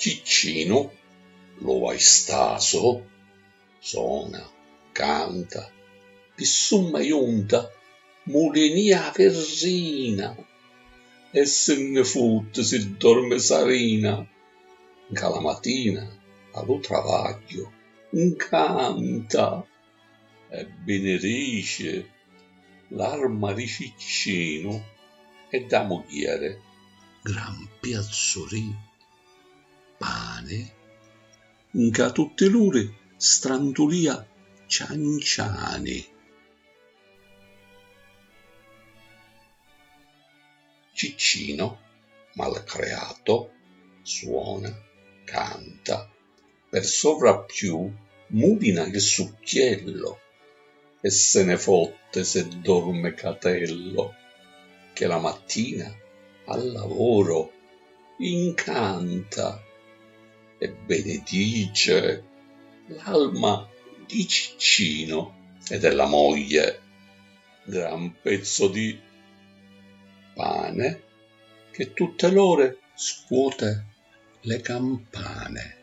Ciccino, lo hai staso, suona, canta, pissumma iunta, mulinia versina, e se ne fotte si dorme sarina, che la mattina allo travaglio incanta e benedice l'arma di Ciccino e da mogliere gran piazzolì pane, che a tutte l'ore strantulia cianciani. Ciccino, malcreato, suona, canta, per sovrappiù mulina il succhiello, e se ne fotte se dorme Catello, che la mattina al lavoro incanta e benedice l'alma di Ciccino e della moglie, gran pezzo di pane che tutte l'ore scuote le campane.